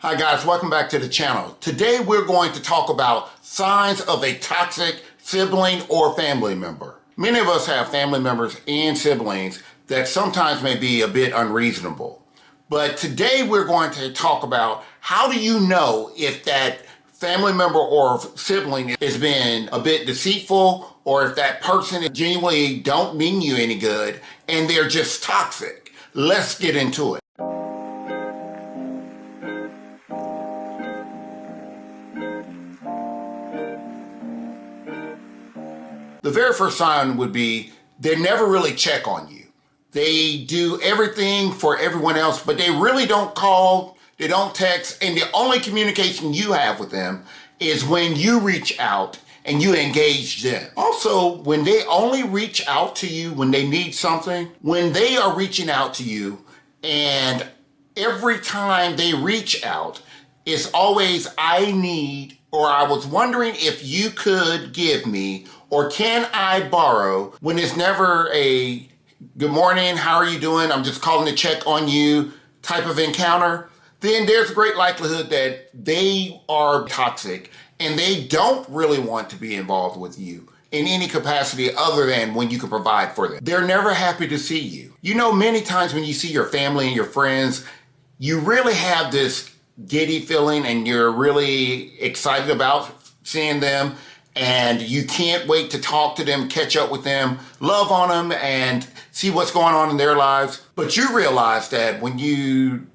Hi guys, welcome back to the channel. Today we're going to talk about signs of a toxic sibling or family member. Many of us have family members and siblings that sometimes may be a bit unreasonable. But today we're going to talk about how do you know if that family member or sibling has been a bit deceitful, or if that person genuinely don't mean you any good and they're just toxic. Let's get into it. The very first sign would be they never really check on you. They do everything for everyone else, but they really don't call, they don't text, and the only communication you have with them is when you reach out and you engage them. Also, when they only reach out to you when they need something, when they are reaching out to you and every time they reach out, it's always, I need, or I was wondering if you could give me, or can I borrow, when it's never a good morning, how are you doing, I'm just calling to check on you type of encounter, then there's a great likelihood that they are toxic and they don't really want to be involved with you in any capacity other than when you can provide for them. They're never happy to see you. You know, many times when you see your family and your friends, you really have this giddy feeling and you're really excited about seeing them and you can't wait to talk to them, catch up with them, love on them and see what's going on in their lives. But you realize that when you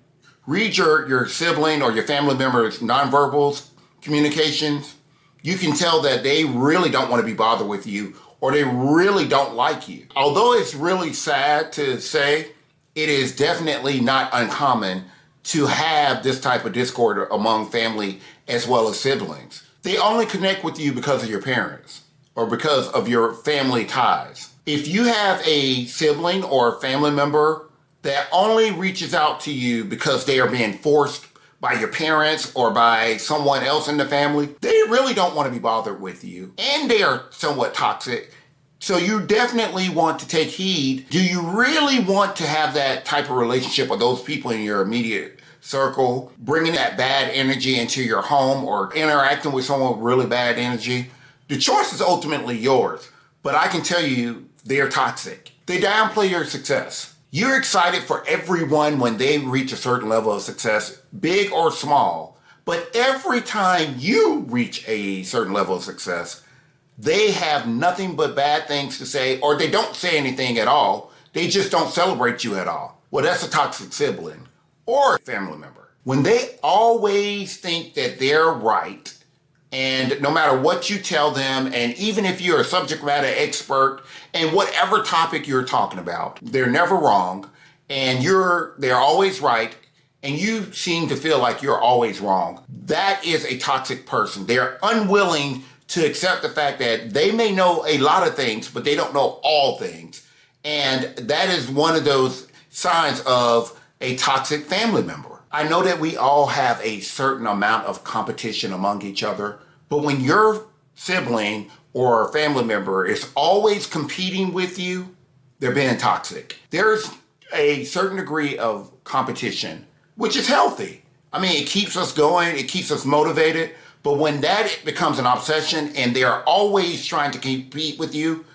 read your sibling or your family member's nonverbals communications, you can tell that they really don't want to be bothered with you or they really don't like you. Although it's really sad to say, it is definitely not uncommon to have this type of discord among family as well as siblings. They only connect with you because of your parents or because of your family ties. If you have a sibling or a family member that only reaches out to you because they are being forced by your parents or by someone else in the family, they really don't want to be bothered with you and they are somewhat toxic. So you definitely want to take heed. Do you really want to have that type of relationship with those people in your immediate circle, bringing that bad energy into your home or interacting with someone with really bad energy? The choice is ultimately yours, but I can tell you they're toxic. They downplay your success. You're excited for everyone when they reach a certain level of success, big or small, but every time you reach a certain level of success, they have nothing but bad things to say, or they don't say anything at all. They just don't celebrate you at all. Well, that's a toxic sibling or family member. When they always think that they're right, and no matter what you tell them, and even if you're a subject matter expert in whatever topic you're talking about, they're never wrong, and they're always right, and you seem to feel like you're always wrong. That is a toxic person. They're unwilling to accept the fact that they may know a lot of things, but they don't know all things. And that is one of those signs of a toxic family member. I know that we all have a certain amount of competition among each other, but when your sibling or family member is always competing with you, they're being toxic. There's a certain degree of competition, which is healthy. I mean, it keeps us going, it keeps us motivated, but when that becomes an obsession and they're always trying to compete with you,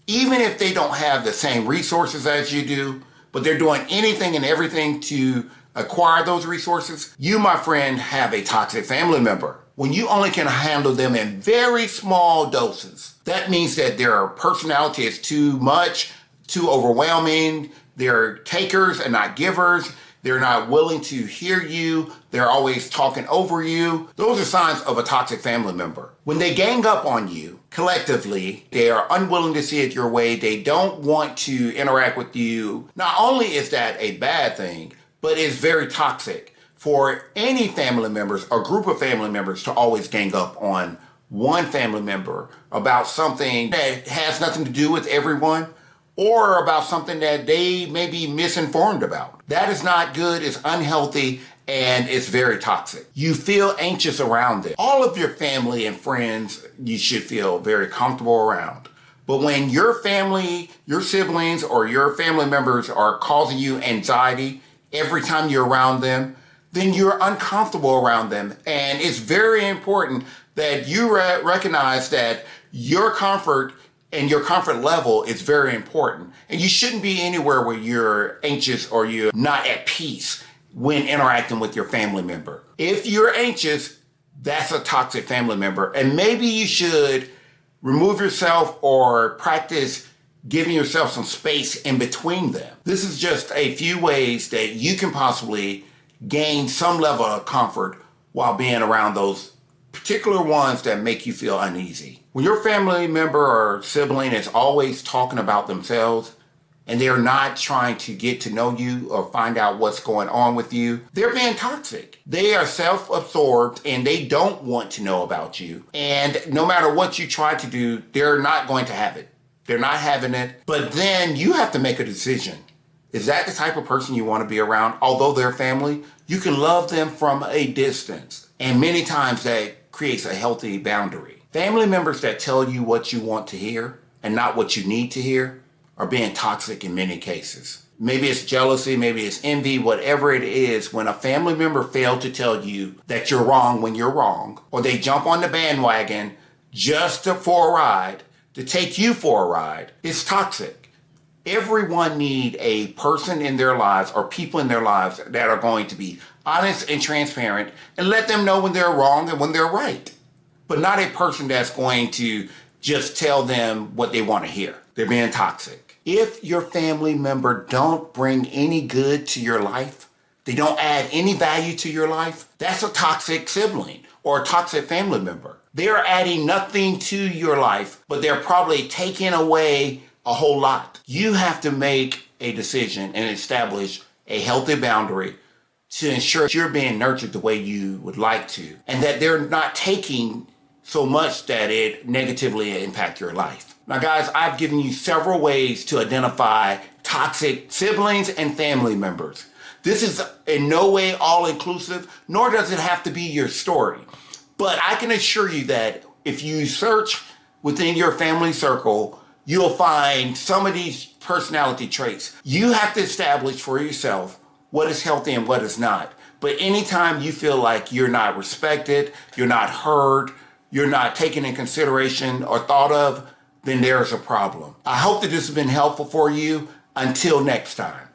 even if they don't have the same resources as you do, but they're doing anything and everything to acquire those resources, you, my friend, have a toxic family member. When you only can handle them in very small doses, that means that their personality is too much, too overwhelming. They're takers and not givers. They're not willing to hear you. They're always talking over you. Those are signs of a toxic family member. When they gang up on you collectively, they are unwilling to see it your way. They don't want to interact with you. Not only is that a bad thing, but it's very toxic for any family members or group of family members to always gang up on one family member about something that has nothing to do with everyone, or about something that they may be misinformed about. That is not good, it's unhealthy, and it's very toxic. You feel anxious around it. All of your family and friends, you should feel very comfortable around. But when your family, your siblings, or your family members are causing you anxiety every time you're around them, then you're uncomfortable around them. And it's very important that you recognize that your comfort and your comfort level is very important. And you shouldn't be anywhere where you're anxious or you're not at peace when interacting with your family member. If you're anxious, that's a toxic family member. And maybe you should remove yourself or practice giving yourself some space in between them. This is just a few ways that you can possibly gain some level of comfort while being around those particular ones that make you feel uneasy. When your family member or sibling is always talking about themselves and they're not trying to get to know you or find out what's going on with you, they're being toxic. They are self-absorbed and they don't want to know about you. And no matter what you try to do, they're not going to have it. They're not having it. But then you have to make a decision. Is that the type of person you want to be around? Although they're family, you can love them from a distance. And many times that creates a healthy boundary. Family members that tell you what you want to hear and not what you need to hear are being toxic in many cases. Maybe it's jealousy, maybe it's envy, whatever it is. When a family member fails to tell you that you're wrong when you're wrong, or they jump on the bandwagon just for a ride, to take you for a ride, it's toxic. Everyone needs a person in their lives or people in their lives that are going to be honest and transparent and let them know when they're wrong and when they're right. But not a person that's going to just tell them what they want to hear. They're being toxic. If your family member don't bring any good to your life, they don't add any value to your life, that's a toxic sibling or a toxic family member. They're adding nothing to your life, but they're probably taking away a whole lot. You have to make a decision and establish a healthy boundary to ensure you're being nurtured the way you would like to, and that they're not taking so much that it negatively impact your life. Now, guys, I've given you several ways to identify toxic siblings and family members. This is in no way all-inclusive, nor does it have to be your story. But I can assure you that if you search within your family circle, you'll find some of these personality traits. You have to establish for yourself what is healthy and what is not. But anytime you feel like you're not respected, you're not heard, you're not taken in consideration or thought of, then there's a problem. I hope that this has been helpful for you. Until next time.